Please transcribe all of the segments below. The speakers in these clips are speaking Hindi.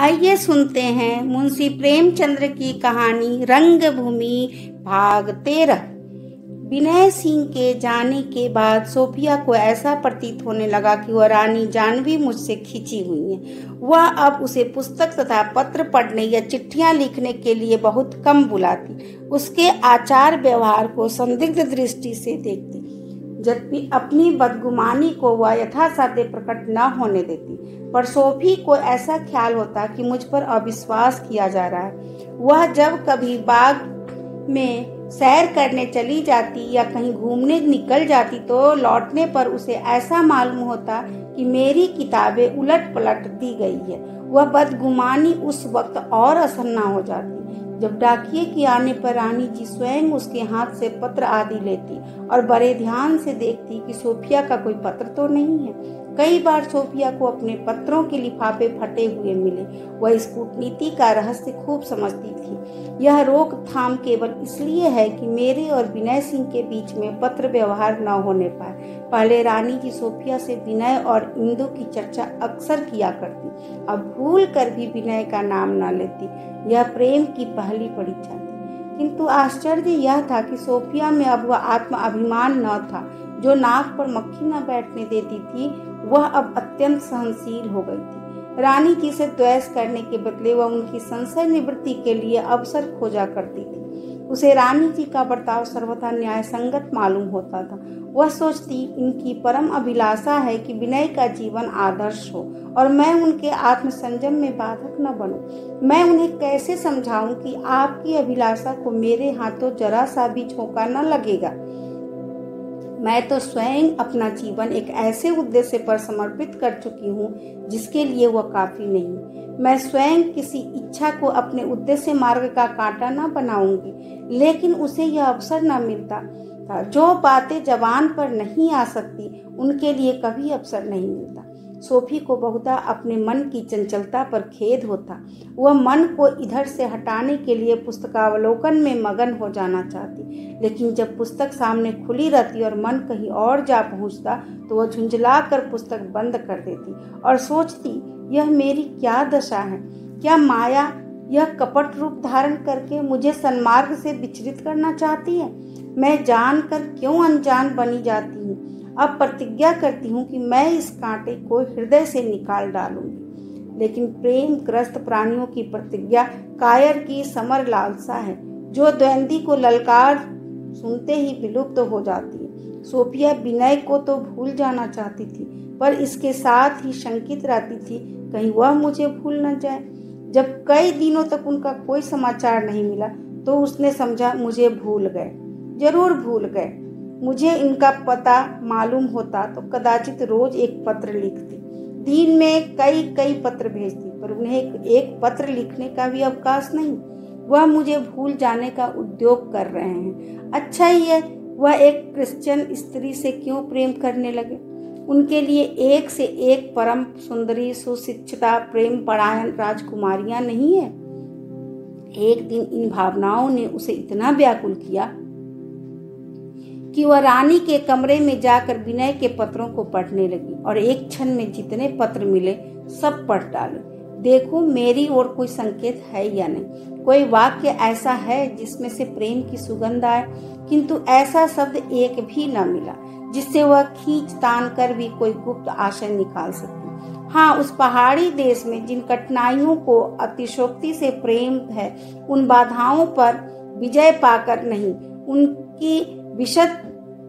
आइए सुनते हैं मुंशी प्रेमचंद्र की कहानी रंगभूमि भाग 13। विनय सिंह के जाने के बाद सोफिया को ऐसा प्रतीत होने लगा कि वह रानी जानवी मुझसे खिंची हुई है। वह अब उसे पुस्तक तथा पत्र पढ़ने या चिट्ठियां लिखने के लिए बहुत कम बुलाती, उसके आचार व्यवहार को संदिग्ध दृष्टि से देखती, जबकि अपनी बदगुमानी को वह यथासाध्य प्रकट न होने देती। पर सोफी को ऐसा ख्याल होता कि मुझ पर अविश्वास किया जा रहा है। वह जब कभी बाग में सैर करने चली जाती या कहीं घूमने निकल जाती तो लौटने पर उसे ऐसा मालूम होता कि मेरी किताबें उलट पलट दी गई है। वह बदगुमानी उस वक्त और असन्ना हो जाती जब डाकिये के आने पर रानी जी स्वयं उसके हाथ से पत्र आदि लेती और बड़े ध्यान से देखती कि सोफिया का कोई पत्र तो नहीं है। कई बार सोफिया को अपने पत्रों के लिफाफे फटे हुए मिले। वह इस कूटनीति का रहस्य खूब समझती थी। यह रोकथाम केवल इसलिए है कि मेरे और विनय सिंह के बीच में पत्र व्यवहार न होने पाए। पहले रानी जी सोफिया से विनय और इंदु की चर्चा अक्सर किया करती, अब भूल कर भी विनय का नाम न लेती। यह प्रेम की पहली परीक्षा थी। किंतु आश्चर्य यह था कि सोफिया में अब वह आत्म अभिमान न था जो नाक पर मक्खी न बैठने देती थी। वह अब अत्यंत सहनशील हो गई थी। रानी जी से द्वेष करने के बदले वह उनकी संशय निवृत्ति के लिए अवसर खोजा करती थी। उसे रानी जी का बर्ताव सर्वथा न्याय संगत मालूम होता था। वह सोचती, इनकी परम अभिलाषा है कि विनय का जीवन आदर्श हो और मैं उनके आत्मसंयम में बाधक न बनूं। मैं उन्हें कैसे समझाऊं कि आपकी अभिलाषा को मेरे हाथों जरा सा भी झोंका न लगेगा। मैं तो स्वयं अपना जीवन एक ऐसे उद्देश्य पर समर्पित कर चुकी हूँ जिसके लिए वह काफी नहीं। मैं स्वयं किसी इच्छा को अपने उद्देश्य मार्ग का कांटा न बनाऊंगी, लेकिन उसे यह अवसर न मिलता था। जो बातें जबान पर नहीं आ सकती उनके लिए कभी अवसर नहीं मिलता। सोफी को बहुधा अपने मन की चंचलता पर खेद होता। वह मन को इधर से हटाने के लिए पुस्तकावलोकन में मगन हो जाना चाहती, लेकिन जब पुस्तक सामने खुली रहती और मन कहीं और जा पहुंचता तो वह झुंझला कर पुस्तक बंद कर देती और सोचती, यह मेरी क्या दशा है। क्या माया यह कपट रूप धारण करके मुझे सन्मार्ग से विचलित करना चाहती है। मैं जानकर क्यों अनजान बनी जाती हूँ। अब प्रतिज्ञा करती हूँ कि मैं इस कांटे को हृदय से निकाल डालूंगी। लेकिन प्रेम ग्रस्त प्राणियों की प्रतिज्ञा कायर की समर लालसा है जो द्वंद्वी को ललकार सुनते ही विलुप्त हो जाती है। सोफिया विनय को तो भूल जाना चाहती थी, पर इसके साथ ही शंकित रहती थी कहीं वह मुझे भूल न जाए। जब कई दिनों तक उनका कोई समाचार नहीं मिला तो उसने समझा मुझे भूल गए, जरूर भूल गए। मुझे इनका पता मालूम होता तो कदाचित रोज एक पत्र लिखती, दिन में कई कई पत्र भेजती, पर उन्हें एक पत्र लिखने का भी अवकाश नहीं। वह मुझे भूल जाने का उद्योग कर रहे हैं। अच्छा ही है वह एक क्रिश्चियन स्त्री से क्यों प्रेम करने लगे। उनके लिए एक से एक परम सुंदरी सुशिक्षिता प्रेम परायण राजकुमारियां नहीं है। एक दिन इन भावनाओं ने उसे इतना व्याकुल किया कि वह रानी के कमरे में जाकर विनय के पत्रों को पढ़ने लगी और एक क्षण में जितने पत्र मिले सब पढ़ डाले। देखो मेरी ओर कोई संकेत है या नहीं, कोई वाक्य ऐसा है जिसमें से प्रेम की सुगंध आए। किंतु ऐसा शब्द एक भी न मिला जिससे वह खींच तान कर भी कोई गुप्त आशय निकाल सकती। हाँ, उस पहाड़ी देश में जिन कठिनाइयों को अतिशोक्ति से प्रेम है, उन बाधाओं पर विजय पाकर नहीं, उनकी विशद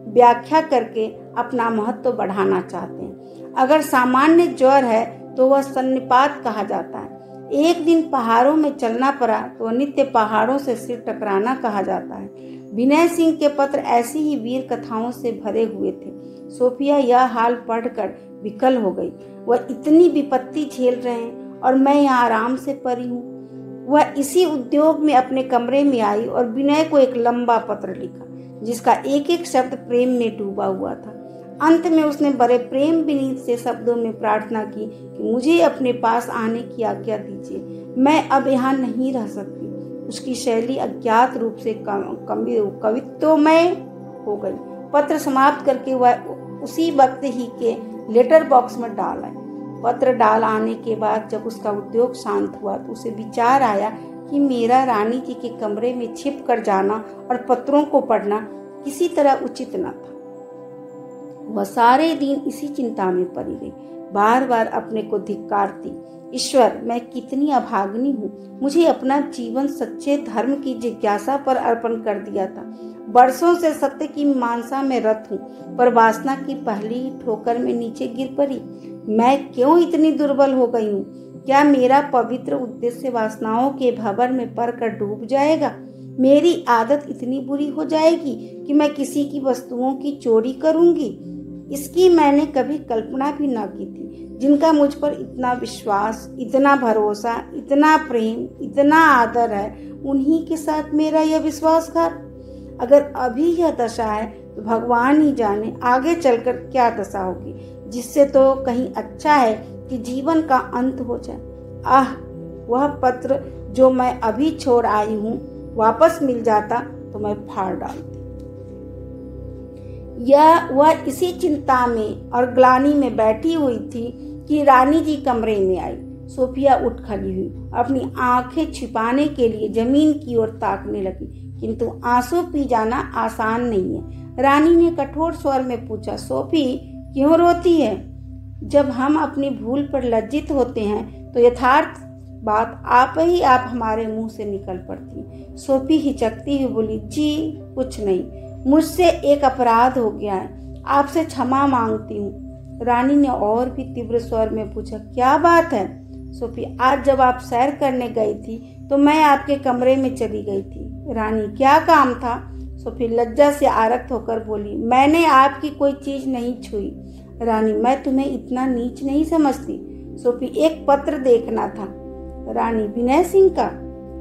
व्याख्या करके अपना महत्व बढ़ाना चाहते हैं। अगर सामान्य ज्वर है तो वह सन्निपात कहा जाता है। एक दिन पहाड़ों में चलना पड़ा तो नित्य पहाड़ों से सिर टकराना कहा जाता है। विनय सिंह के पत्र ऐसी ही वीर कथाओं से भरे हुए थे। सोफिया यह हाल पढ़कर विकल हो गई। वह इतनी विपत्ति झेल रहे हैं और मैं यहाँ आराम से पड़ी हूँ। वह इसी उद्योग में अपने कमरे में आई और विनय को एक लंबा पत्र लिखा जिसका एक एक शब्द प्रेम में डूबा हुआ था। अंत में उसने बड़े प्रेम विनीत से शब्दों में प्रार्थना की कि मुझे अपने पास आने की आज्ञा दीजिए, मैं अब यहाँ नहीं रह सकती। उसकी शैली अज्ञात रूप से कवित्वमय हो गई। पत्र समाप्त करके वह उसी वक्त ही के लेटर बॉक्स में डाल आई। पत्र डाल आने के बाद जब उसका उद्योग शांत हुआ तो उसे विचार आया कि मेरा रानी जी के कमरे में छिप कर जाना और पत्रों को पढ़ना किसी तरह उचित न था। वह सारे दिन इसी चिंता में पड़ी रही, बार बार अपने को धिक्कारती, ईश्वर मैं कितनी अभागिनी हूँ, मुझे अपना जीवन सच्चे धर्म की जिज्ञासा पर अर्पण कर दिया था। वर्षों से सत्य की मीमांसा में रत हूँ, पर वासना की पहली ठोकर में नीचे गिर पड़ी। मैं क्यों इतनी दुर्बल हो गई हूँ? क्या मेरा पवित्र उद्देश्य वासनाओं के भंवर में पड़कर डूब जाएगा? मेरी आदत इतनी बुरी हो जाएगी कि मैं किसी की वस्तुओं की चोरी करूंगी? इसकी मैंने कभी कल्पना भी न की थी। जिनका मुझ पर इतना विश्वास, इतना भरोसा, इतना प्रेम, इतना आदर है, उन्हीं के साथ मेरा यह विश्वासघात। अगर अभी यह दशा है तो भगवान ही जाने आगे चलकर क्या दशा होगी, जिससे तो कहीं अच्छा है कि जीवन का अंत हो जाए। आह, वह पत्र जो मैं अभी छोड़ आई हूँ वापस मिल जाता तो मैं फाड़ डालती। वह इसी चिंता में और ग्लानि में बैठी हुई थी कि रानी जी कमरे में आई। सोफिया उठ खड़ी हुई, अपनी आंखें छिपाने के लिए जमीन की ओर ताकने लगी, किंतु आंसू पी जाना आसान नहीं है। रानी ने कठोर स्वर में पूछा, सोफी क्यों रोती है? जब हम अपनी भूल पर लज्जित होते हैं तो यथार्थ बात आप हमारे मुंह से निकल पड़ती है। सोफी हिचकती हुई बोली, जी कुछ नहीं, मुझसे एक अपराध हो गया है, आपसे क्षमा मांगती हूँ। रानी ने और भी तीव्र स्वर में पूछा, क्या बात है? सोफी, आज जब आप सैर करने गई थी तो मैं आपके कमरे में चली गई थी। रानी, क्या काम था? सोफी लज्जा से आरक्त होकर बोली, मैंने आपकी कोई चीज नहीं छुई। रानी, मैं तुम्हें इतना नीच नहीं समझती। सोफी, एक पत्र देखना था। रानी, विनय सिंह का?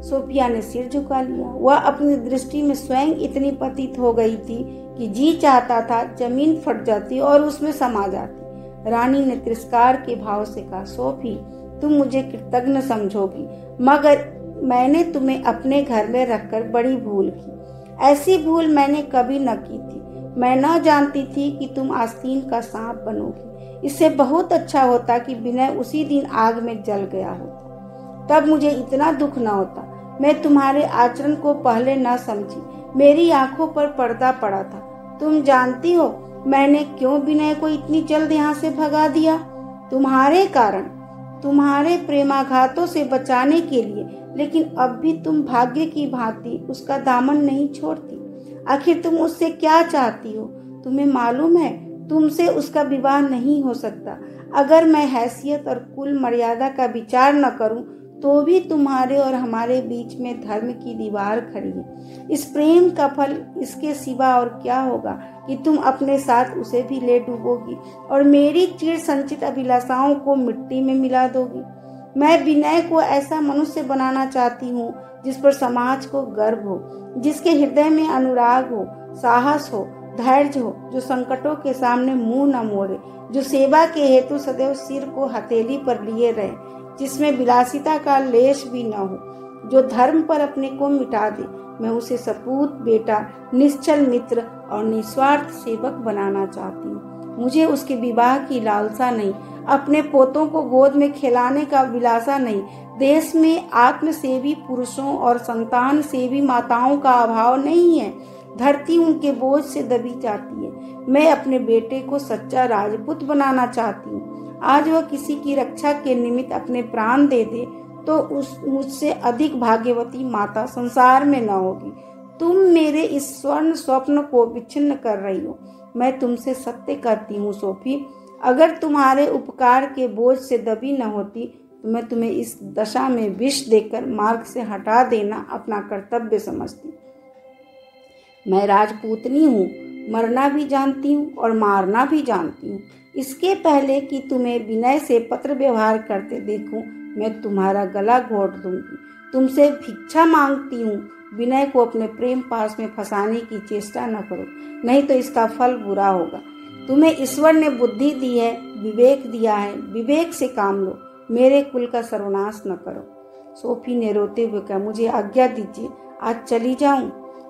सोफिया ने सिर झुका लिया। वह अपनी दृष्टि में स्वयं इतनी पतित हो गई थी कि जी चाहता था जमीन फट जाती और उसमें समा जाती। रानी ने तिरस्कार के भाव से कहा, सोफी तुम मुझे कृतज्ञ समझोगी, मगर मैंने तुम्हें अपने घर में रखकर बड़ी भूल की। ऐसी भूल मैंने कभी न की थी। मैं न जानती थी कि तुम आस्तीन का सांप बनोगी। इससे बहुत अच्छा होता कि विनय उसी दिन आग में जल गया होता, तब मुझे इतना दुख न होता। मैं तुम्हारे आचरण को पहले न समझी, मेरी आंखों पर पर्दा पड़ा था। तुम जानती हो मैंने क्यों विनय को इतनी जल्द यहाँ से भगा दिया? तुम्हारे कारण, तुम्हारे प्रेमाघातों से बचाने के लिए। लेकिन अब भी तुम भाग्य की भांति उसका दामन नहीं छोड़ती। आखिर तुम उससे क्या चाहती हो? तुम्हें मालूम है तुमसे उसका विवाह नहीं हो सकता। अगर मैं हैसियत और कुल मर्यादा का विचार न करूं तो भी तुम्हारे और हमारे बीच में धर्म की दीवार खड़ी है। इस प्रेम का फल इसके सिवा और क्या होगा कि तुम अपने साथ उसे भी ले डूबोगी और मेरी चिर संचित अभिलाषाओं को मिट्टी में मिला दोगी। मैं विनय को ऐसा मनुष्य बनाना चाहती हूँ जिस पर समाज को गर्व हो, जिसके हृदय में अनुराग हो, साहस हो, धैर्य हो, जो संकटों के सामने मुंह न मोड़े, जो सेवा के हेतु सदैव सिर को हथेली पर लिए रहे, जिसमें विलासिता का लेश भी न हो, जो धर्म पर अपने को मिटा दे। मैं उसे सपूत बेटा, निश्चल मित्र और निस्वार्थ सेवक बनाना चाहती हूँ। मुझे उसके विवाह की लालसा नहीं, अपने पोतों को गोद में खिलाने का विलासा नहीं। देश में आत्मसेवी पुरुषों और संतान सेवी माताओं का अभाव नहीं है। धरती उनके बोझ से दबी जाती है। मैं अपने बेटे को सच्चा राजपूत बनाना चाहती हूँ। आज वह किसी की रक्षा के निमित्त अपने प्राण दे दे तो मुझसे अधिक भाग्यवती माता संसार में न होगी। तुम मेरे इस स्वर्ण स्वप्न को विच्छिन्न कर रही हो। मैं तुमसे सत्य करती हूँ सोफी, अगर तुम्हारे उपकार के बोझ से दबी न होती तो मैं तुम्हें इस दशा में विष देकर मार्ग से हटा देना अपना कर्तव्य समझती। मैं राजपूतनी हूँ, मरना भी जानती हूँ और मारना भी जानती हूँ। इसके पहले कि तुम्हें विनय से पत्र व्यवहार करते देखूं, मैं तुम्हारा गला घोट दूंगी। तुमसे भिक्षा मांगती हूँ, विनय को अपने प्रेम पास में फंसाने की चेष्टा न करो, नहीं तो इसका फल बुरा होगा। तुम्हें ईश्वर ने बुद्धि दी है, विवेक दिया है, विवेक से काम लो, मेरे कुल का सर्वनाश न करो। सोफी ने रोते हुए कहा, मुझे आज्ञा दीजिए, आज चली जाऊं।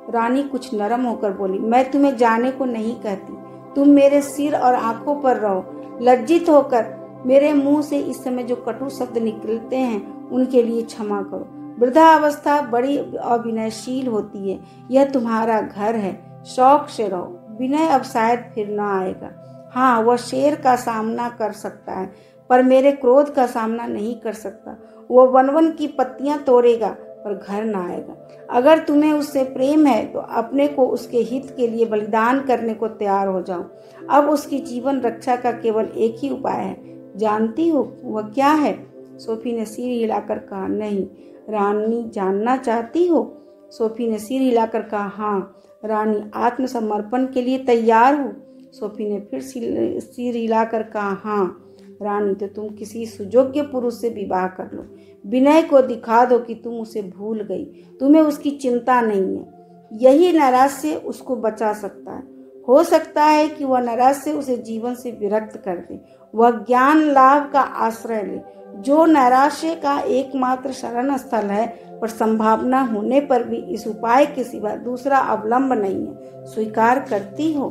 रानी कुछ नरम होकर बोली, मैं तुम्हें जाने को नहीं कहती, तुम मेरे सिर और आंखों पर रहो। लज्जित होकर मेरे मुंह से इस समय जो कटु शब्द निकलते हैं उनके लिए क्षमा करो। वृद्धावस्था बड़ी अविनयशील होती है। यह तुम्हारा घर है, शौक से रहो। विनय अब शायद फिर न आएगा। हाँ, वह शेर का सामना कर सकता है, पर मेरे क्रोध का सामना नहीं कर सकता। वह वन की पत्तियां तोड़ेगा, पर घर न आएगा। अगर तुम्हें उससे प्रेम है तो अपने को उसके हित के लिए बलिदान करने को तैयार हो जाओ। अब उसकी जीवन रक्षा का केवल एक ही उपाय है। जानती हो वह क्या है? सोफी ने सिर हिलाकर कहा, नहीं। रानी, जानना चाहती हो? सोफी ने सिर हिलाकर कहा, हाँ रानी, आत्मसमर्पण के लिए तैयार हूँ। सोफी ने फिर सिर हिलाकर कहा, हाँ रानी, तो तुम किसी सुयोग्य पुरुष से विवाह कर लो। विनय को दिखा दो कि तुम उसे भूल गई, तुम्हें उसकी चिंता नहीं है। यही नैराश्य उसको बचा सकता है। हो सकता है कि वह नैराश्य उसे जीवन से विरक्त कर दे, वह ज्ञान लाभ का आश्रय ले, जो नैराश्य का एकमात्र शरण स्थल है। पर संभावना होने पर भी इस उपाय के सिवा दूसरा अवलंब नहीं है। स्वीकार करती हो?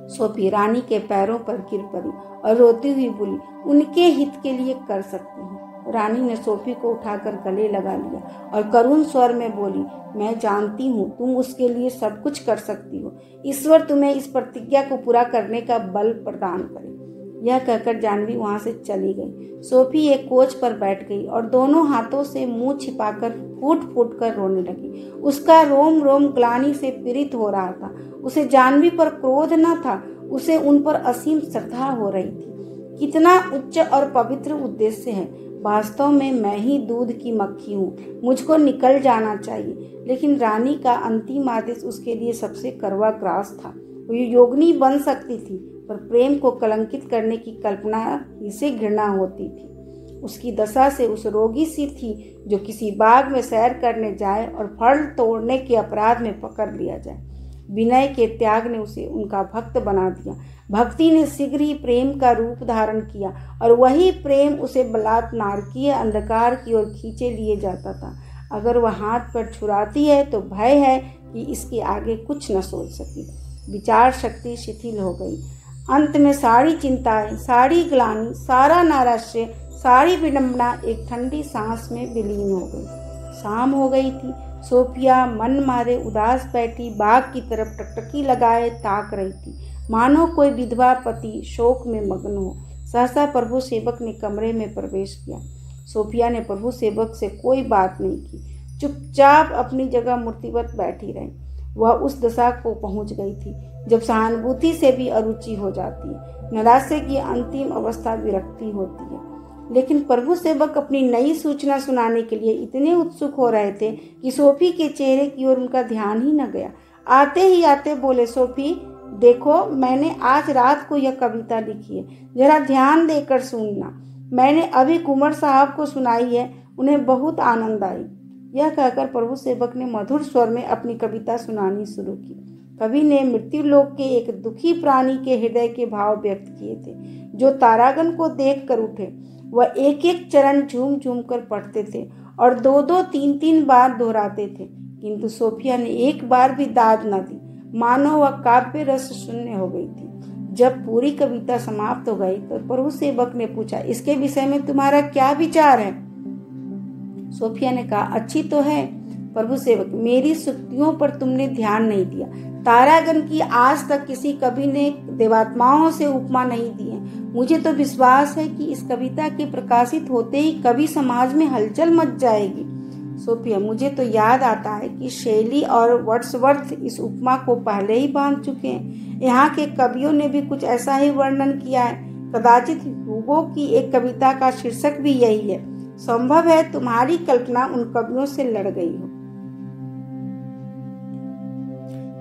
सोफी रानी के पैरों पर गिर पड़ी और रोती हुई बोली, उनके हित के लिए कर सकती हूँ। रानी ने सोफी को उठाकर गले लगा लिया और करुण स्वर में बोली, मैं जानती हूँ तुम उसके लिए सब कुछ कर सकती हो। ईश्वर तुम्हें इस प्रतिज्ञा को पूरा करने का बल प्रदान करे। यह कहकर जानवी वहां से चली गई। सोफी एक कोच पर बैठ गई और दोनों हाथों से मुंह छिपाकर फूट फूट कर रोने लगी। उसका रोम रोम ग्लानि से पीड़ित हो रहा था। उसे जानवी पर क्रोध न था, उसे उन पर असीम श्रद्धा हो रही थी। कितना उच्च और पवित्र उद्देश्य है। वास्तव में मैं ही दूध की मक्खी हूँ, मुझको निकल जाना चाहिए। लेकिन रानी का अंतिम आदेश उसके लिए सबसे कड़वा ग्रास था। वो योगिनी बन सकती थी, पर प्रेम को कलंकित करने की कल्पना ही से घृणा होती थी। उसकी दशा से उस रोगी सी थी जो किसी बाग में सैर करने जाए और फल तोड़ने के अपराध में पकड़ लिया जाए। विनय के त्याग ने उसे उनका भक्त बना दिया। भक्ति ने शीघ्र ही प्रेम का रूप धारण किया और वही प्रेम उसे बलात् नारकीय अंधकार की ओर खींचे लिए जाता था। अगर वह हाथ पर छुड़ाती है तो भय है कि इसके आगे कुछ न सोच सकी। विचार शक्ति शिथिल हो गई। अंत में सारी चिंताएं, सारी ग्लानि, सारा नैराश्य, सारी विडंबना एक ठंडी सांस में विलीन हो गई। शाम हो गई थी। सोफिया मन मारे उदास बैठी बाग की तरफ टकटकी लगाए ताक रही थी, मानो कोई विधवा पति शोक में मग्न हो। सहसा प्रभु सेवक ने कमरे में प्रवेश किया। सोफिया ने प्रभु सेवक से कोई बात नहीं की, चुपचाप अपनी जगह मूर्तिवत बैठी रही। वह उस दशा को पहुंच गई थी जब सहानुभूति से भी अरुचि हो जाती है। नैराश्य की अंतिम अवस्था विरक्ति होती है। लेकिन प्रभु सेवक अपनी नई सूचना सुनाने के लिए इतने उत्सुक हो रहे थे कि सोफी के चेहरे की ओर उनका ध्यान ही न गया। आते ही आते बोले, सोफी देखो, मैंने आज रात को यह कविता लिखी है, जरा ध्यान देकर सुनना। मैंने अभी कुंवर साहब को सुनाई है, उन्हें बहुत आनंद आई। यह कहकर प्रभु सेवक ने मधुर स्वर में अपनी कविता सुनानी शुरू की। कवि ने मृत्यु लोक के एक दुखी प्राणी के हृदय के भाव व्यक्त किए थे, जो तारागण को देख कर उठे। वह एक एक चरण झूम झूम कर पढ़ते थे और दो दो तीन तीन बार दोहराते थे, किंतु सोफिया ने एक बार भी दाद न दी, मानो वह काव्य रस शून्य हो गई थी। जब पूरी कविता समाप्त हो गई तो प्रभु सेवक ने पूछा, इसके विषय में तुम्हारा क्या विचार है? सोफिया ने कहा, अच्छी तो है। प्रभु सेवक, मेरी सुक्तियों पर तुमने ध्यान नहीं दिया। तारागण की आज तक किसी कवि ने देवात्माओं से उपमा नहीं दी है। मुझे तो विश्वास है कि इस कविता के प्रकाशित होते ही कवि समाज में हलचल मच जाएगी। सोफिया, मुझे तो याद आता है कि शैली और वर्ड्सवर्थ इस उपमा को पहले ही बांध चुके हैं। यहाँ के कवियों ने भी कुछ ऐसा ही वर्णन किया है। कदाचित ह्यूगो की एक कविता का शीर्षक भी यही है। संभव है तुम्हारी कल्पना उन कवियों से लड़ गई हो।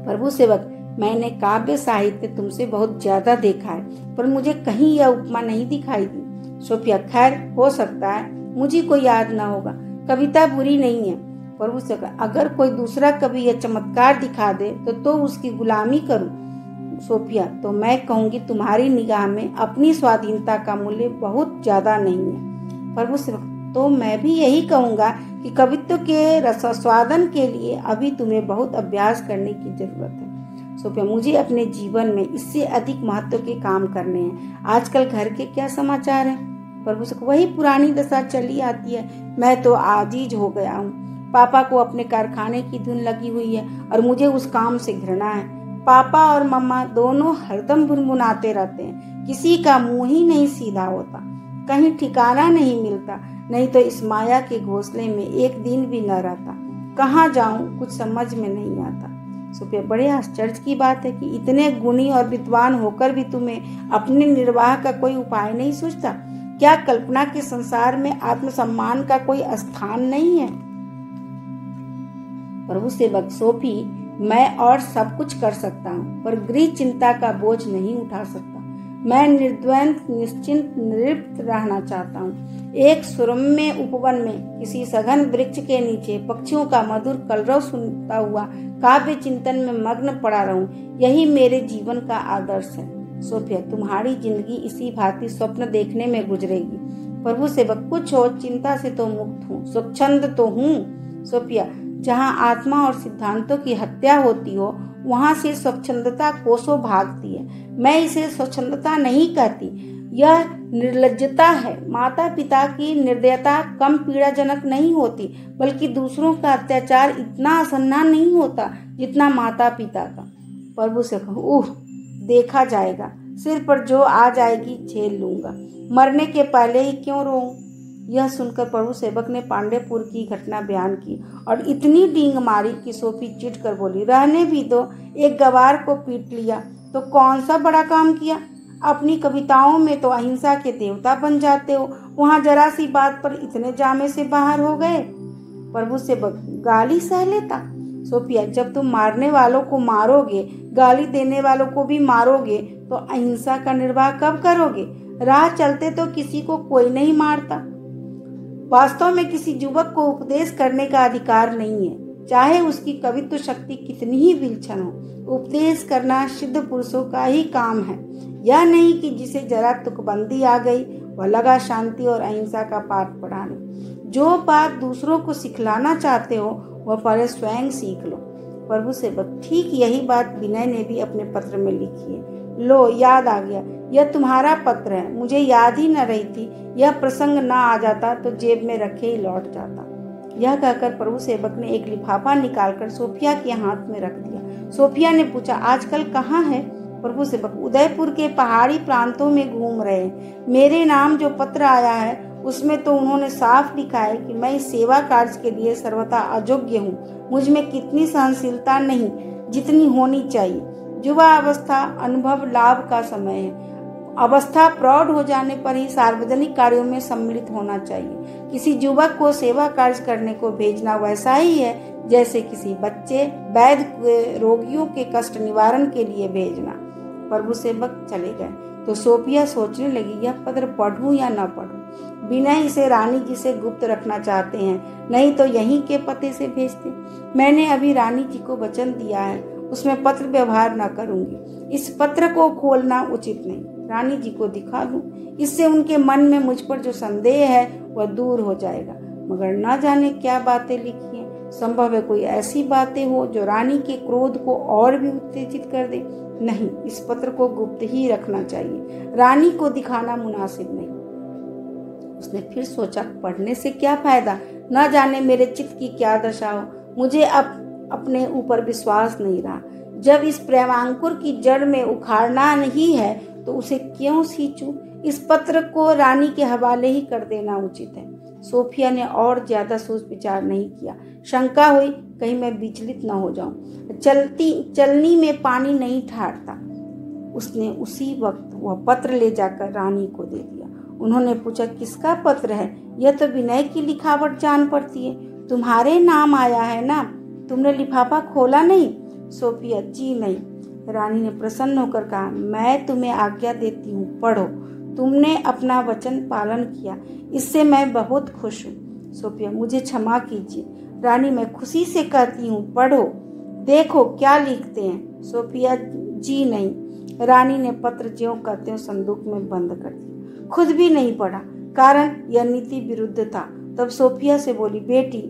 प्रभु सेवक, मैंने काव्य साहित्य तुमसे बहुत ज्यादा देखा है, पर मुझे कहीं यह उपमा नहीं दिखाई दी। सोफिया, खैर हो सकता है मुझे को याद ना होगा। कविता बुरी नहीं है। प्रभु सेवक, अगर कोई दूसरा कवि यह चमत्कार दिखा दे तो उसकी गुलामी करूं। सोफिया, तो मैं कहूंगी तुम्हारी निगाह में अपनी स्वाधीनता का मूल्य बहुत ज्यादा नहीं है। प्रभु सेवक, तो मैं भी यही कहूंगा कि कवित्व के रसास्वादन के लिए अभी तुम्हें बहुत अभ्यास करने की जरूरत है। सोफिया, मुझे अपने जीवन में इससे अधिक महत्व के काम करने हैं। आजकल घर के क्या समाचार हैं? प्रभु से वही पुरानी दशा चली आती है। मैं तो आजीज हो गया हूँ। पापा को अपने कारखाने की धुन लगी हुई है और मुझे उस काम से घृणा है। पापा और मम्मा दोनों हरदम भुनभुनाते रहते हैं। किसी का मुंह ही नहीं सीधा होता, कहीं ठिकाना नहीं मिलता, नहीं तो इस माया के घोंसले में एक दिन भी न रहता। कहाँ जाऊं, कुछ समझ में नहीं आता। सोफिया, बड़े आश्चर्य की बात है कि इतने गुणी और विद्वान होकर भी तुम्हें अपने निर्वाह का कोई उपाय नहीं सूझता। क्या कल्पना के संसार में आत्मसम्मान का कोई स्थान नहीं है? प्रभु सेवक, सोफी, मैं और सब कुछ कर सकता हूँ, पर गृह चिंता का बोझ नहीं उठा सकता। मैं निर्द्वंद निश्चिंत निवृत्त रहना चाहता हूँ। एक सुरम्य उपवन में किसी सघन वृक्ष के नीचे पक्षियों का मधुर कलरव सुनता हुआ काव्य चिंतन में मग्न पड़ा रहूं, यही मेरे जीवन का आदर्श है। सोफिया, तुम्हारी जिंदगी इसी भांति स्वप्न देखने में गुजरेगी। प्रभु सेवक, कुछ हो, चिंता से तो मुक्त हूँ, स्वच्छंद तो हूँ। सोफिया, जहाँ आत्मा और सिद्धांतों की हत्या होती हो, वहां से स्वच्छंदता कोसों भागती है। मैं इसे स्वच्छंदता नहीं कहती, यह निर्लज्जता है। माता पिता की निर्दयता कम पीड़ाजनक नहीं होती, बल्कि दूसरों का अत्याचार इतना असन्ना नहीं होता जितना माता पिता का। प्रभु से कहो, देखा जाएगा, सिर पर जो आ जाएगी झेल लूंगा, मरने के पहले ही क्यों रोऊं। यह सुनकर प्रभु सेवक ने पांडेपुर की घटना बयान की और इतनी डींग मारी कि सोफी चिढ़ कर बोली, रहने भी दो, एक गवार को पीट लिया तो कौन सा बड़ा काम किया। अपनी कविताओं में तो अहिंसा के देवता बन जाते हो, वहां जरा सी बात पर इतने जामे से बाहर हो गए। प्रभु सेवक, गाली सह लेता। सोफिया, जब तुम मारने वालों को मारोगे, गाली देने वालों को भी मारोगे, तो अहिंसा का निर्वाह कब करोगे? राह चलते तो किसी को कोई नहीं मारता। वास्तव में किसी युवक को उपदेश करने का अधिकार नहीं है, चाहे उसकी कवित्व शक्ति कितनी ही विलक्षण हो। उपदेश करना सिद्ध पुरुषों का ही काम है। यह नहीं कि जिसे जरा तुकबंदी आ गई वह लगा शांति और अहिंसा का पाठ पढ़ाने। जो बात दूसरों को सिखलाना चाहते हो वह पहले स्वयं सीख लो। प्रभु सेवक, ठीक यही बात विनय ने भी अपने पत्र में लिखी है। लो, याद आ गया, यह तुम्हारा पत्र है। मुझे याद ही न रही थी, यह प्रसंग न आ जाता तो जेब में रखे ही लौट जाता। यह कहकर प्रभु सेवक ने एक लिफाफा निकालकर सोफिया के हाथ में रख दिया। सोफिया ने पूछा, आजकल कहाँ है? प्रभु सेवक, उदयपुर के पहाड़ी प्रांतों में घूम रहे हैं। मेरे नाम जो पत्र आया है उसमें तो उन्होंने साफ लिखा है कि मैं इस सेवा कार्य के लिए सर्वथा अयोग्य हूँ। मुझ में कितनी सहनशीलता नहीं जितनी होनी चाहिए। युवा अवस्था अनुभव लाभ का समय है। अवस्था प्रौढ़ हो जाने पर ही सार्वजनिक कार्यों में सम्मिलित होना चाहिए। किसी युवक को सेवा कार्य करने को भेजना वैसा ही है जैसे किसी बच्चे वैद्य रोगियों के कष्ट निवारण के लिए भेजना। प्रभु सेवक चले गए तो सोफिया सोचने लगी, यह पत्र पढ़ूं या न पढ़ूं। विनय इसे रानी जी से गुप्त रखना चाहते हैं, नहीं तो यहीं के पते से भेजते। मैंने अभी रानी जी को वचन दिया है, उसमें पत्र व्यवहार न करूंगी। इस पत्र को खोलना उचित नहीं, रानी जी को दिखा दूं, इससे उनके मन में मुझ पर जो संदेह है वह दूर हो जाएगा। मगर न जाने क्या बातें लिखी हैं, संभव है कोई ऐसी बातें हो जो रानी के क्रोध को और भी उत्तेजित कर दे। नहीं, इस पत्र को गुप्त ही रखना चाहिए, रानी को दिखाना मुनासिब नहीं। उसने फिर सोचा, पढ़ने से क्या फायदा, न जाने मेरे चित्त की क्या दशा हो। मुझे अब अपने ऊपर विश्वास नहीं रहा। जब इस प्रेमांकुर की जड़ में उखाड़ना नहीं है तो उसे क्यों सींचूं? इस पत्र को रानी के हवाले ही कर देना उचित है। सोफिया ने और ज्यादा सोच विचार नहीं किया। शंका हुई कहीं मैं विचलित न हो जाऊं। चलनी में पानी नहीं ठहरता। उसने उसी वक्त वह पत्र ले जाकर रानी को दे दिया। उन्होंने पूछा, किसका पत्र है? यह तो विनय की लिखावट जान पड़ती है। तुम्हारे नाम आया है ना? तुमने लिफाफा खोला नहीं? सोफिया, जी नहीं। रानी ने प्रसन्न होकर कहा, मैं तुम्हें आज्ञा देती हूँ, पढ़ो। तुमने अपना वचन पालन किया, इससे मैं बहुत खुश हूँ। सोफिया, मुझे क्षमा कीजिए। रानी, मैं खुशी से कहती हूँ, पढ़ो, देखो क्या लिखते हैं। सोफिया, जी नहीं। रानी ने पत्र ज्यों का त्यों संदूक में बंद कर दिया, खुद भी नहीं पढ़ा, कारण यह नीति विरुद्ध था। तब सोफिया से बोली, बेटी,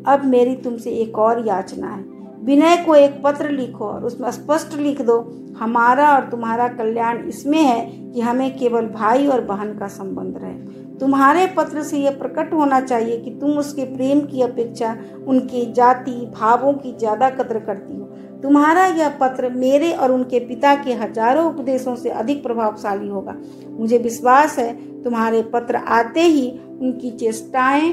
अब मेरी तुमसे एक और याचना है। विनय को एक पत्र लिखो और उसमें स्पष्ट लिख दो, हमारा और तुम्हारा कल्याण इसमें है कि हमें केवल भाई और बहन का संबंध रहे। तुम्हारे पत्र से यह प्रकट होना चाहिए कि तुम उसके प्रेम की अपेक्षा उनके जाति भावों की ज्यादा कद्र करती हो। तुम्हारा यह पत्र मेरे और उनके पिता के हजारों उपदेशों से अधिक प्रभावशाली होगा। मुझे विश्वास है तुम्हारे पत्र आते ही उनकी चेष्टाएं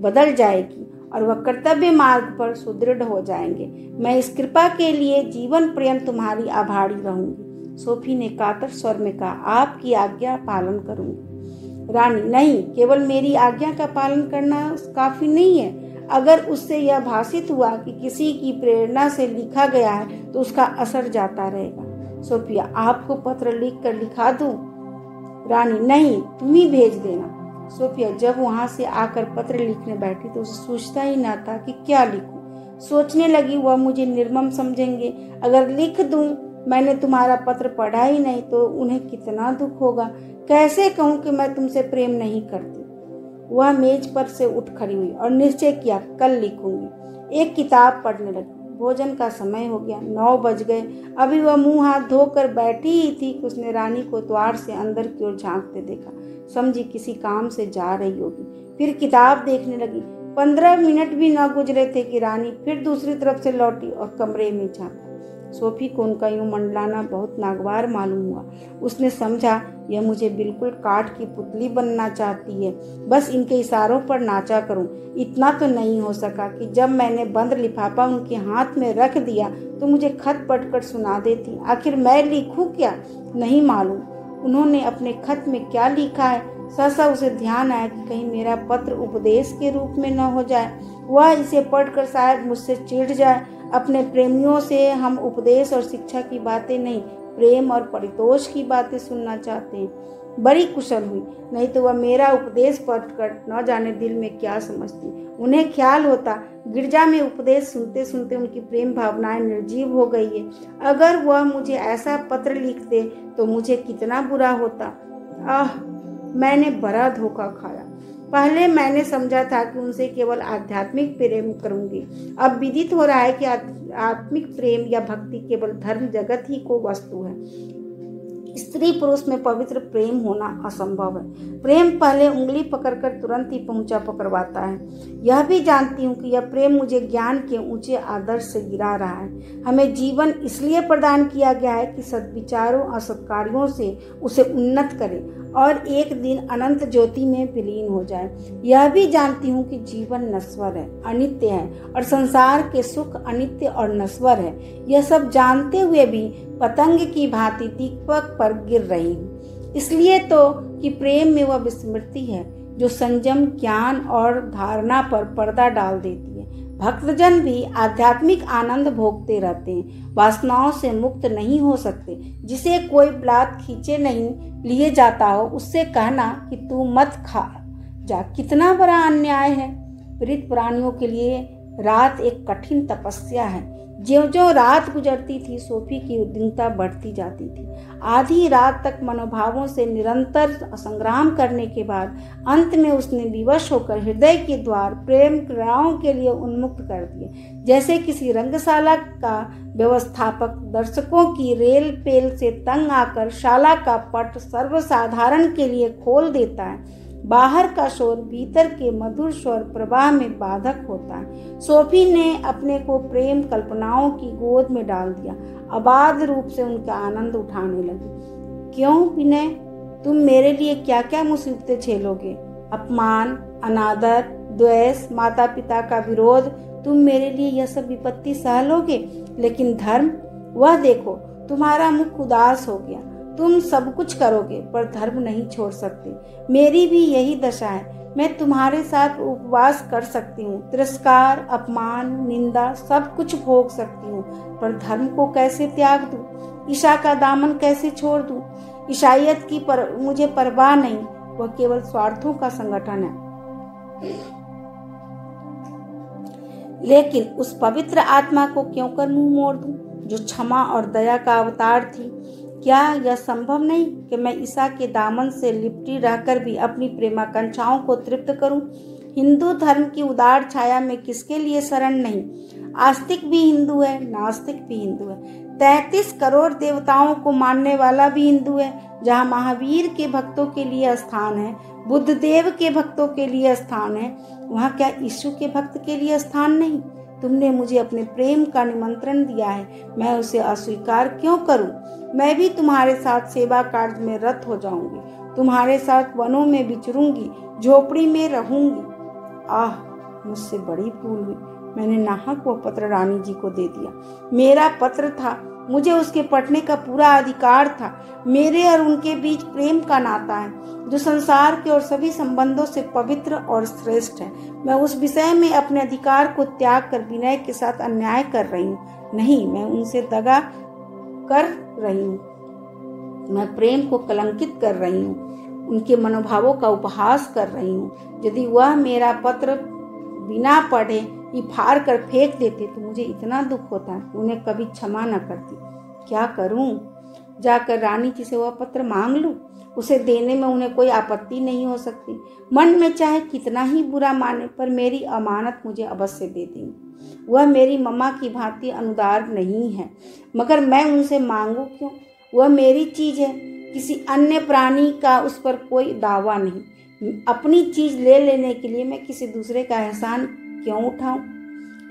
बदल जाएगी और वह कर्तव्य मार्ग पर सुदृढ़ हो जाएंगे। मैं इस कृपा के लिए जीवन पर्यंत तुम्हारी आभारी रहूंगी। सोफी ने कातर स्वर में कहा, आपकी आज्ञा पालन करूंगी। रानी, नहीं, केवल मेरी आज्ञा का पालन करना काफी नहीं है। अगर उससे यह भाषित हुआ कि किसी की प्रेरणा से लिखा गया है तो उसका असर जाता रहेगा। सोफिया, आपको पत्र लिख कर लिखा दूं? रानी, नहीं, तुम ही भेज देना। सोफिया जब वहां से आकर पत्र लिखने बैठी तो उसे सोचता ही ना था कि क्या लिखूं। सोचने लगी, वह मुझे निर्मम समझेंगे। अगर लिख दूं मैंने तुम्हारा पत्र पढ़ा ही नहीं तो उन्हें कितना दुख होगा। कैसे कहूं कि मैं तुमसे प्रेम नहीं करती। वह मेज पर से उठ खड़ी हुई और निश्चय किया, कल लिखूंगी। एक किताब पढ़ने लगी। भोजन का समय हो गया, 9 बज गए। अभी वह मुंह हाथ धोकर बैठी ही थी कि उसने रानी को द्वार से अंदर की ओर झांकते देखा। समझी किसी काम से जा रही होगी। फिर किताब देखने लगी। 15 मिनट भी न गुजरे थे कि रानी फिर दूसरी तरफ से लौटी और कमरे में झांका। सोफी को उनका यूं मंडलाना बहुत नागवार मालूम हुआ। उसने समझा, यह मुझे बिल्कुल काठ की पुतली बनना चाहती है, बस इनके इशारों पर नाचा करूं। इतना तो नहीं हो सका कि जब मैंने बंद लिफाफा उनके हाथ में रख दिया तो मुझे खत पढ़कर सुना देती। आखिर मैं लिखूं क्या, नहीं मालूम उन्होंने अपने खत में क्या लिखा है। सहसा उसे ध्यान आया कि कहीं मेरा पत्र उपदेश के रूप में न हो जाए। वह इसे पढ़कर शायद मुझसे चिढ़ जाए। अपने प्रेमियों से हम उपदेश और शिक्षा की बातें नहीं, प्रेम और परितोष की बातें सुनना चाहते हैं। बड़ी कुशल हुई, नहीं तो वह मेरा उपदेश पढ़कर न जाने दिल में क्या समझती। उन्हें ख्याल होता गिरजा में उपदेश सुनते सुनते उनकी प्रेम भावनाएं निर्जीव हो गई है। अगर वह मुझे ऐसा पत्र लिख दे तो मुझे कितना बुरा होता। आह, मैंने बड़ा धोखा खाया। पहले मैंने समझा था कि उनसे केवल आध्यात्मिक प्रेम करूंगी। अब विदित हो रहा है कि आत्मिक प्रेम या भक्ति केवल धर्म जगत ही को वस्तु है। स्त्री पुरुष में पवित्र प्रेम होना असंभव है। प्रेम पहले उंगली पकड़कर तुरंत ही पहुंचा पकड़वाता है। यह भी जानती हूँ कि यह प्रेम मुझे ज्ञान के ऊंचे आदर्श से गिरा रहा है। हमें जीवन इसलिए प्रदान किया गया है कि सद्विचारों और सत्कार्यों से उसे उन्नत करे और एक दिन अनंत ज्योति में विलीन हो जाए। यह भी जानती हूँ कि जीवन नश्वर है, अनित्य है और संसार के सुख अनित्य और नश्वर है। यह सब जानते हुए भी पतंग की भांति दीपक पर गिर रही हूँ। इसलिए तो कि प्रेम में वह विस्मृति है जो संयम, ज्ञान और धारणा पर पर्दा डाल देती है। भक्तजन भी आध्यात्मिक आनंद भोगते रहते हैं, वासनाओं से मुक्त नहीं हो सकते। जिसे कोई ब्लात खींचे नहीं लिए जाता हो उससे कहना कि तू मत खा जा, कितना बड़ा अन्याय है। पीड़ित प्राणियों के लिए रात एक कठिन तपस्या है। ज्यों ज्यों रात गुजरती थी सोफी की उद्विग्नता बढ़ती जाती थी। आधी रात तक मनोभावों से निरंतर संग्राम करने के बाद अंत में उसने विवश होकर हृदय के द्वार प्रेम क्रियाओं के लिए उन्मुक्त कर दिए। जैसे किसी रंगशाला का व्यवस्थापक दर्शकों की रेल पेल से तंग आकर शाला का पट सर्वसाधारण के लिए खोल देता है। बाहर का शोर भीतर के मधुर स्वर प्रवाह में बाधक होता है। सोफी ने अपने को प्रेम कल्पनाओं की गोद में डाल दिया, अबाध रूप से उनका आनंद उठाने लगी। क्यों विनय, तुम मेरे लिए क्या क्या मुसीबतें झेलोगे? अपमान, अनादर, द्वेष, माता पिता का विरोध, तुम मेरे लिए यह सब विपत्ति सह लोगे। लेकिन धर्म, वह देखो तुम्हारा मुख उदास हो गया। तुम सब कुछ करोगे पर धर्म नहीं छोड़ सकते। मेरी भी यही दशा है। मैं तुम्हारे साथ उपवास कर सकती हूँ, तिरस्कार, अपमान, निंदा सब कुछ भोग सकती हूँ, पर धर्म को कैसे त्याग दूँ? ईशा का दामन कैसे छोड़ दूँ? ईसाइयत की मुझे परवाह नहीं, वह केवल स्वार्थों का संगठन है। लेकिन उस पवित्र आत्मा को क्यों कर मुंह मोड़ दूं, जो क्षमा और दया का अवतार थी? क्या यह संभव नहीं कि मैं ईसा के दामन से लिपटी रहकर भी अपनी प्रेमाकांक्षाओं को तृप्त करूं? हिंदू धर्म की उदार छाया में किसके लिए शरण नहीं? आस्तिक भी हिंदू है, नास्तिक भी हिंदू है। 33 करोड़ देवताओं को मानने वाला भी हिंदू है। जहाँ महावीर के भक्तों के लिए स्थान है, बुद्ध देव के भक्तों के लिए स्थान है, वहाँ क्या यीशु के भक्त के लिए स्थान नहीं? तुमने मुझे अपने प्रेम का निमंत्रण दिया है, मैं उसे अस्वीकार क्यों करूं? मैं भी तुम्हारे साथ सेवा कार्य में रत हो जाऊंगी, तुम्हारे साथ वनों में विचरूंगी, झोपड़ी में रहूंगी। आह, मुझसे बड़ी भूल हुई, मैंने नाहक वो पत्र रानी जी को दे दिया। मेरा पत्र था, मुझे उसके पढ़ने का पूरा अधिकार था। मेरे और उनके बीच प्रेम का नाता है जो संसार के और सभी संबंधों से पवित्र और श्रेष्ठ है। मैं उस विषय में अपने अधिकार को त्याग कर विनय के साथ अन्याय कर रही हूँ। नहीं, मैं उनसे दगा कर रही हूँ। मैं प्रेम को कलंकित कर रही हूँ, उनके मनोभावों का उपहास कर रही हूँ। यदि वह मेरा पत्र बिना पढ़े ही फाड़ कर फेंक देते तो मुझे इतना दुख होता है कि उन्हें कभी क्षमा न करती। क्या करूं? जाकर रानी जी से वह पत्र मांग लूं? उसे देने में उन्हें कोई आपत्ति नहीं हो सकती। मन में चाहे कितना ही बुरा माने, पर मेरी अमानत मुझे अवश्य दे देंगे। वह मेरी मम्मा की भांति अनुदार नहीं है, मगर मैं उनसे मांगू क्यों? वह मेरी चीज है, किसी अन्य प्राणी का उस पर कोई दावा नहीं। अपनी चीज ले लेने के लिए मैं किसी दूसरे का एहसान क्यों उठाऊं?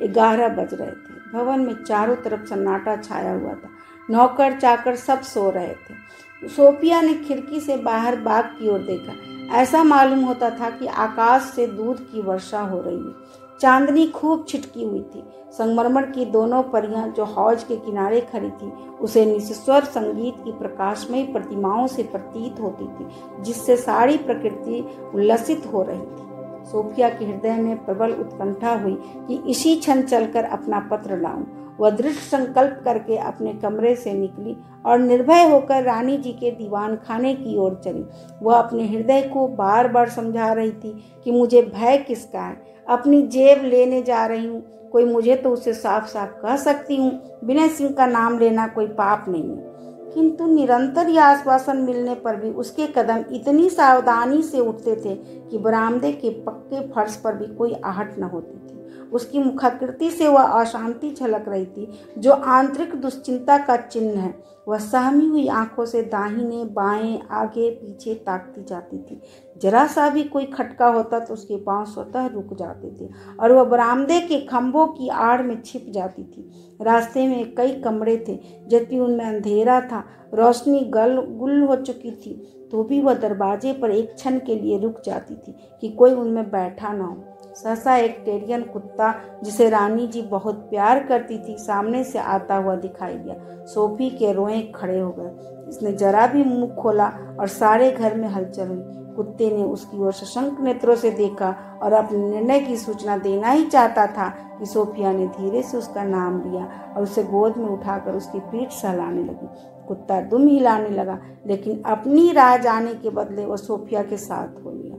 11 बज रहे थे। भवन में चारों तरफ सन्नाटा छाया हुआ था। नौकर चाकर सब सो रहे थे। सोफिया ने खिड़की से बाहर बाग की ओर देखा। ऐसा मालूम होता था कि आकाश से दूध की वर्षा हो रही है। चांदनी खूब छिटकी हुई थी। संगमरमर की दोनों परियां जो हौज के किनारे खड़ी थी, उसे निस्वर संगीत की प्रकाशमयी प्रतिमाओं से प्रतीत होती थी, जिससे सारी प्रकृति उल्लसित हो रही थी। सोफिया के हृदय में प्रबल उत्कंठा हुई कि इसी क्षण चलकर अपना पत्र लाऊं। वह दृढ़ संकल्प करके अपने कमरे से निकली और निर्भय होकर रानी जी के दीवान खाने की ओर चली। वह अपने हृदय को बार बार समझा रही थी कि मुझे भय किसका है, अपनी जेब लेने जा रही हूँ, कोई मुझे तो उसे साफ साफ कह सकती हूँ, विनय सिंह का नाम लेना कोई पाप नहीं है। किंतु निरंतर यह आश्वासन मिलने पर भी उसके कदम इतनी सावधानी से उठते थे कि बरामदे के पक्के फर्श पर भी कोई आहट न होती थी। उसकी मुखाकृति से वह अशांति झलक रही थी, जो आंतरिक दुश्चिंता का चिन्ह है। वह सहमी हुई आंखों से दाहिने बाएं आगे पीछे ताकती जाती थी। जरा सा भी कोई खटका होता तो उसके पांव स्वतः रुक जाते थे और वह बरामदे के खंभों की आड़ में छिप जाती थी। रास्ते में कई कमरे थे, जबकि उनमें अंधेरा था, रोशनी गुल हो चुकी थी, तो भी वह दरवाजे पर एक क्षण के लिए रुक जाती थी कि कोई उनमें बैठा न हो। सहसा एक टेरियन कुत्ता, जिसे रानी जी बहुत प्यार करती थी, सामने से आता हुआ दिखाई दिया। सोफी के रोए खड़े हो गए। इसने जरा भी मुंह खोला और सारे घर में हलचल हुई। कुत्ते ने उसकी ओर सशंक नेत्रों से देखा और अपने निर्णय की सूचना देना ही चाहता था कि सोफिया ने धीरे से उसका नाम लिया और उसे गोद में उठाकर उसकी पीठ सहलाने लगी। कुत्ता दुम हिलाने लगा, लेकिन अपनी राह जाने के बदले वह सोफिया के साथ हो लिया।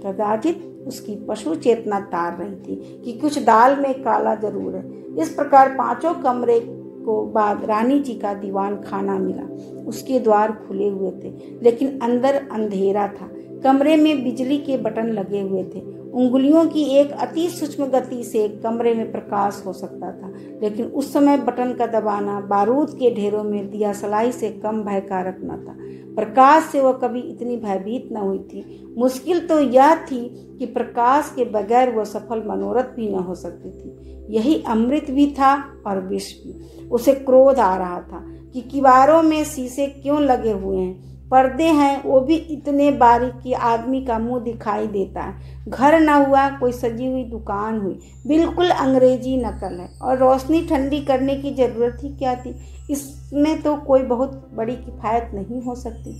कदाचित उसकी पशु चेतना तार रही थी कि कुछ दाल में काला जरूर है। इस प्रकार 5 कमरे को बाद रानी जी का दीवान खाना मिला। उसके द्वार खुले हुए थे, लेकिन अंदर अंधेरा था। कमरे में बिजली के बटन लगे हुए थे। उंगलियों की एक अति सूक्ष्म गति से कमरे में प्रकाश हो सकता था, लेकिन उस समय बटन का दबाना बारूद के ढेरों में दिया सलाई से कम भयकारक न था। प्रकाश से वह कभी इतनी भयभीत न हुई थी। मुश्किल तो यह थी कि प्रकाश के बगैर वह सफल मनोरथ भी न हो सकती थी। यही अमृत भी था और विष भी। उसे क्रोध आ रहा था कि किवारों में शीशे क्यों लगे हुए हैं, पर्दे हैं, वो भी इतने बारीक कि आदमी का मुंह दिखाई देता है। घर न हुआ, कोई सजी हुई दुकान हुई, बिल्कुल अंग्रेजी नकल है, और रोशनी ठंडी करने की जरूरत ही क्या थी? इसमें तो कोई बहुत बड़ी किफायत नहीं हो सकती।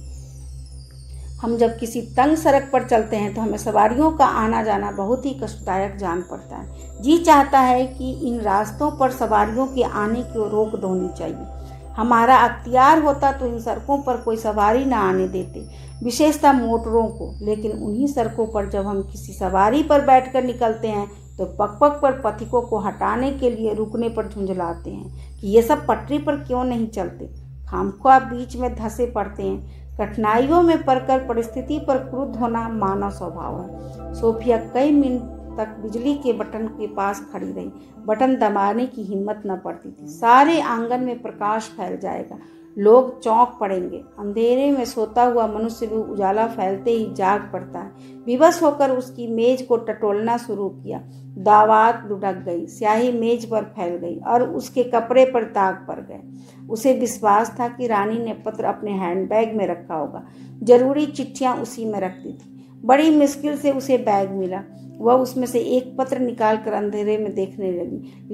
हम जब किसी तंग सड़क पर चलते हैं तो हमें सवारियों का आना जाना बहुत ही कष्टदायक जान पड़ता है। जी चाहता है कि इन रास्तों पर सवारियों के आने की रोक होनी चाहिए। हमारा अख्तियार होता तो इन सड़कों पर कोई सवारी न आने देते, विशेषतः मोटरों को। लेकिन उन्हीं सड़कों पर जब हम किसी सवारी पर बैठकर निकलते हैं तो पग पर पथिकों को हटाने के लिए रुकने पर झुंझलाते हैं कि ये सब पटरी पर क्यों नहीं चलते। खामख्वाह बीच में धंसे पड़ते हैं। कठिनाइयों में पड़कर परिस्थिति पर क्रुद्ध होना मानव स्वभाव है। सोफिया कई मिनट तक बिजली के बटन के पास खड़ी रही। बटन दबाने की हिम्मत न पड़ती थी। सारे आंगन में प्रकाश फैल जाएगा, लोग चौंक पड़ेंगे। अंधेरे में सोता हुआ मनुष्य भी उजाला फैलते ही जाग पड़ता है। विवश होकर उसकी मेज को टटोलना शुरू किया। दावात लुढ़क गई, स्याही मेज पर फैल गई और उसके कपड़े पर दाग पड़ गए। उसे विश्वास था कि रानी ने पत्र अपने हैंडबैग में रखा होगा। जरूरी चिट्ठियां उसी में रखती थी। बड़ी मुश्किल से उसे बैग मिला। वह उसमें से एक पत्र निकालकर अंधेरे में देखने लगी।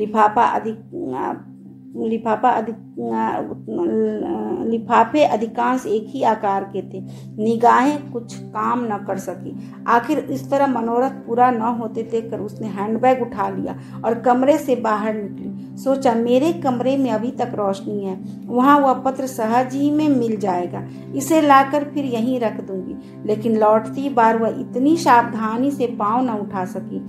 लिफाफे अधिकांश एक ही आकार के थे। निगाहें कुछ काम न कर सकी। आखिर इस तरह मनोरथ पूरा न होते देखकर उसने हैंडबैग उठा लिया और कमरे से बाहर निकली। सोचा, मेरे कमरे में अभी तक रोशनी है, वहां वह पत्र सहज ही में मिल जाएगा। इसे लाकर फिर यहीं रख दूंगी। लेकिन लौटती बार वह इतनी सावधानी से पांव न उठा सकी।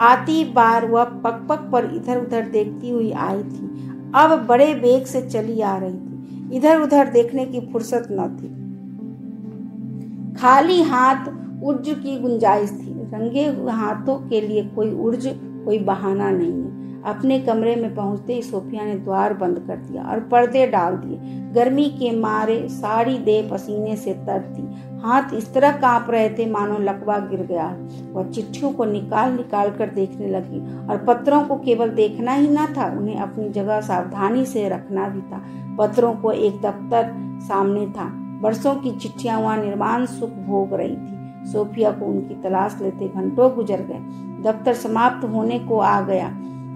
आती बार वह पग पर इधर उधर देखती हुई आई थी। अब बड़े वेग से चली आ रही थी। इधर उधर देखने की फुर्सत न थी। खाली हाथ उर्ज की गुंजाइश थी। रंगे हाथों के लिए कोई उर्ज, कोई बहाना नहीं है। अपने कमरे में पहुंचते ही सोफिया ने द्वार बंद कर दिया और पर्दे डाल दिए। गर्मी के मारे सारी देह पसीने से तर थी। हाथ इस तरह कांप रहे थे मानो लकवा गिर गया। वह चिट्ठियों को निकाल कर देखने लगी और पत्रों को केवल देखना ही न था, उन्हें अपनी जगह सावधानी से रखना भी था। पत्रों को एक दफ्तर सामने था। बरसों की चिट्ठियां वहां निर्माण सुख भोग रही थी। सोफिया को उनकी तलाश लेते घंटों गुजर गए। दफ्तर समाप्त होने को आ गया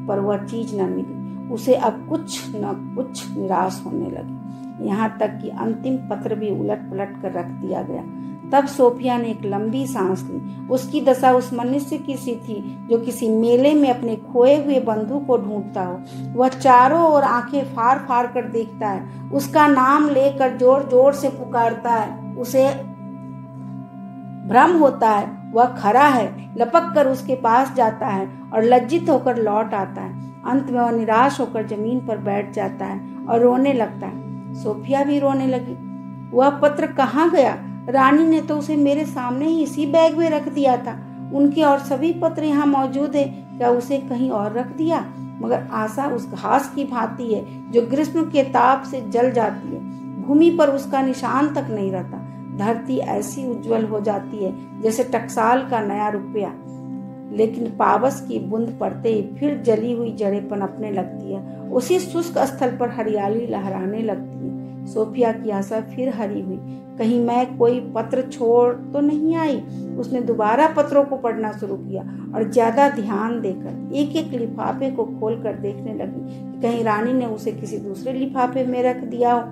पर वह चीज न मिली। उसे अब कुछ न कुछ निराश होने लगी। यहाँ तक कि अंतिम पत्र भी उलट पलट कर रख दिया गया। तब सोफिया ने एक लंबी सांस ली। उसकी दशा उस मनुष्य की सी थी जो किसी मेले में अपने खोए हुए बंधु को ढूंढता हो। वह चारों ओर आंखें फाड़ फाड़ कर देखता है, उसका नाम लेकर जोर जोर से पुकारता है। उसे भ्रम होता है वह खरा है, लपक कर उसके पास जाता है और लज्जित होकर लौट आता है। अंत में वह निराश होकर जमीन पर बैठ जाता है और रोने लगता है। सोफिया भी रोने लगी। वह पत्र कहाँ गया? रानी ने तो उसे मेरे सामने ही इसी बैग में रख दिया था। उनके और सभी पत्र यहाँ मौजूद है, क्या उसे कहीं और रख दिया? मगर आशा उस घास की भांति है जो ग्रीष्म के ताप से जल जाती है। भूमि पर उसका निशान तक नहीं रहता। धरती ऐसी उज्जवल हो जाती है जैसे टकसाल का नया रुपया, लेकिन पावस की बूंद पड़ते ही फिर जली हुई जड़ें पनपने लगती है। उसी शुष्क स्थल पर हरियाली लहराने लगती है। सोफिया की आशा फिर हरी हुई। कहीं मैं कोई पत्र छोड़ तो नहीं आई? उसने दोबारा पत्रों को पढ़ना शुरू किया और ज्यादा ध्यान देकर एक एक लिफाफे को खोलकर देखने लगी कि कहीं रानी ने उसे किसी दूसरे लिफाफे में रख दिया हो।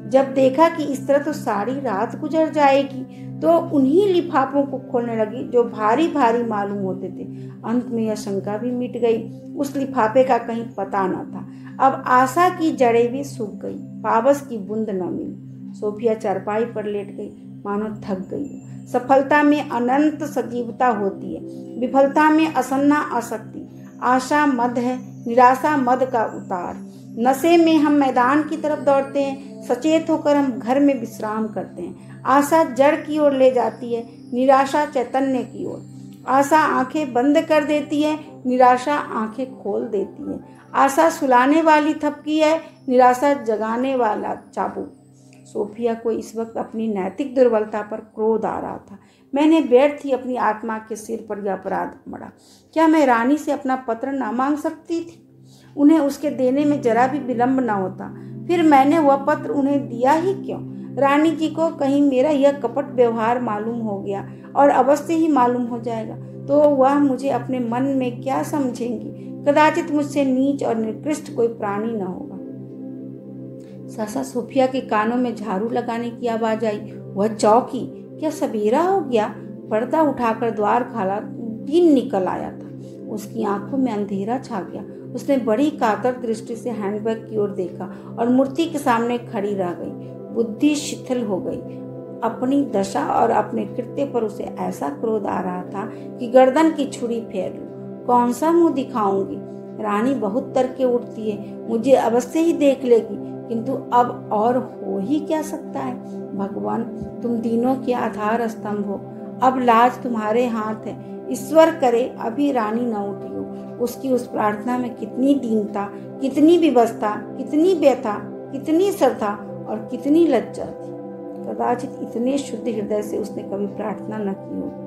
जब देखा कि इस तरह तो सारी रात गुजर जाएगी, तो उन्हीं लिफाफों को खोलने लगी जो भारी भारी मालूम होते थे। अंत में यह शंका भी मिट गई। उस लिफाफे का कहीं पता न था। अब आशा की जड़ें भी सूख गई, पावस की बूंद न मिली। सोफिया चारपाई पर लेट गई, मानो थक गई। सफलता में अनंत सजीवता होती है, विफलता में असन्ना आसक्ति। आशा मद है, निराशा मद का उतार। नशे में हम मैदान की तरफ दौड़ते हैं, सचेत होकर हम घर में विश्राम करते हैं। आशा जड़ की ओर ले जाती है, निराशा चैतन्य की ओर। आशा आंखें बंद कर देती है, निराशा आंखें खोल देती है। आशा सुलाने वाली थपकी है, निराशा जगाने वाला चाबुक। सोफिया को इस वक्त अपनी नैतिक दुर्बलता पर क्रोध आ रहा था। मैंने व्यर्थ ही अपनी आत्मा के सिर पर यह अपराध मढ़ा। क्या मैं रानी से अपना पत्र न मांग सकती थी? उन्हें उसके देने में जरा भी विलंब न होता। फिर मैंने वह पत्र उन्हें दिया ही क्यों? रानी जी को कहीं मेरा यह कपट व्यवहार मालूम हो गया, और अवश्य ही मालूम हो जाएगा, तो वह मुझे अपने मन में क्या समझेंगी? कदाचित मुझसे नीच और निकृष्ट कोई प्राणी न होगा। सहसा सोफिया के कानों में झाड़ू लगाने की आवाज आई। वह चौंकी। क्या सवेरा हो गया? पर्दा उठाकर द्वार खोला, दिन निकल आया था। उसकी आंखों में अंधेरा छा गया। उसने बड़ी कातर दृष्टि से हैंडबैग की ओर देखा और मूर्ति के सामने खड़ी रह गई। बुद्धि शिथिल हो गई। अपनी दशा और अपने कृत्य पर उसे ऐसा क्रोध आ रहा था कि गर्दन की छुरी फेर लूं। कौन सा मुंह दिखाऊंगी? रानी बहुत तरके उठती है, मुझे अवश्य ही देख लेगी, किंतु अब और हो ही क्या सकता है? भगवान, तुम तीनों के आधार स्तंभ हो, अब लाज तुम्हारे हाथ है, ईश्वर करे अभी रानी न उठी हो। उसकी उस प्रार्थना में कितनी दीनता, कितनी विवशता, कितनी व्यथा, कितनी श्रद्धा और कितनी लज्जा थी। कदाचित इतने शुद्ध हृदय से उसने कभी प्रार्थना न की होगी।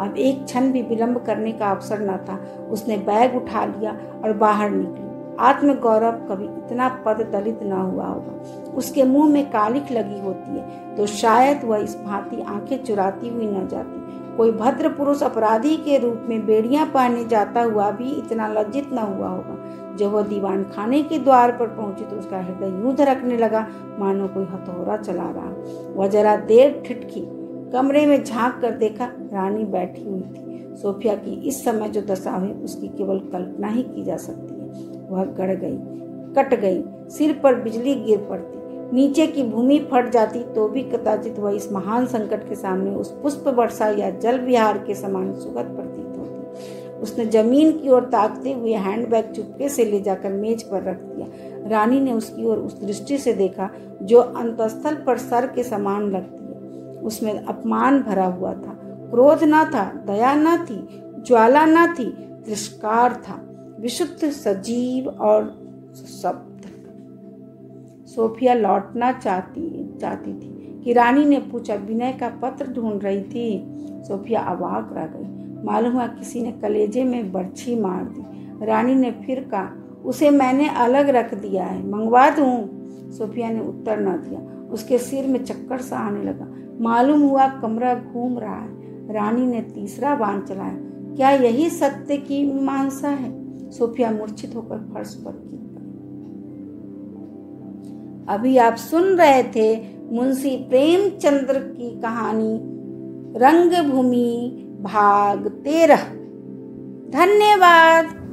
अब एक क्षण भी विलंब करने का अवसर न था। उसने बैग उठा लिया और बाहर निकली। आत्मगौरव कभी इतना पद दलित न हुआ होगा। उसके मुंह में कालिख लगी होती है तो शायद वह इस भांति आंखें चुराती हुई न जाती। कोई भद्र पुरुष अपराधी के रूप में बेड़ियां पहने जाता हुआ भी इतना लज्जित न हुआ होगा। जब वह दीवान खाने के द्वार पर पहुंची तो उसका हृदय यूं धड़कने लगा मानो कोई हथौड़ा चला रहा। वह जरा देर ठिठकी, कमरे में झांक कर देखा, रानी बैठी हुई थी। सोफिया की इस समय जो दशा हुई उसकी केवल कल्पना ही की जा सकती है। वह गड़ गई, कट गई, सिर पर बिजली गिर पड़ती, नीचे की भूमि फट जाती तो भी कदाचित वह इस महान संकट के सामने उस पुष्प वर्षा या जल विहार के समान सुगत प्रतीत होती। उसने जमीन की ओर ताकते हुए हैंडबैग चुपके से ले जाकर मेज पर रख दिया। रानी ने उसकी ओर उस दृष्टि से देखा जो अंतस्थल पर सर के समान लगती है। उसमें अपमान भरा हुआ था, क्रोध न था, दया न थी, ज्वाला न थी, तिरस्कार था, विशुद्ध, सजीव और शब्द। सोफिया लौटना चाहती थी कि रानी ने पूछा, विनय का पत्र ढूंढ रही थी? सोफिया अवाक रह गई। मालूम हुआ किसी ने कलेजे में बर्छी मार दी। रानी ने फिर कहा, उसे मैंने अलग रख दिया है, मंगवा दूं? सोफिया ने उत्तर न दिया। उसके सिर में चक्कर सा आने लगा। मालूम हुआ कमरा घूम रहा है। रानी ने तीसरा बाण चलाया। क्या यही सत्य की मीमांसा है? सोफिया मूर्छित होकर फर्श पर गिर पड़ी। अभी आप सुन रहे थे मुंशी प्रेमचंद्र की कहानी रंगभूमि भाग 13। धन्यवाद।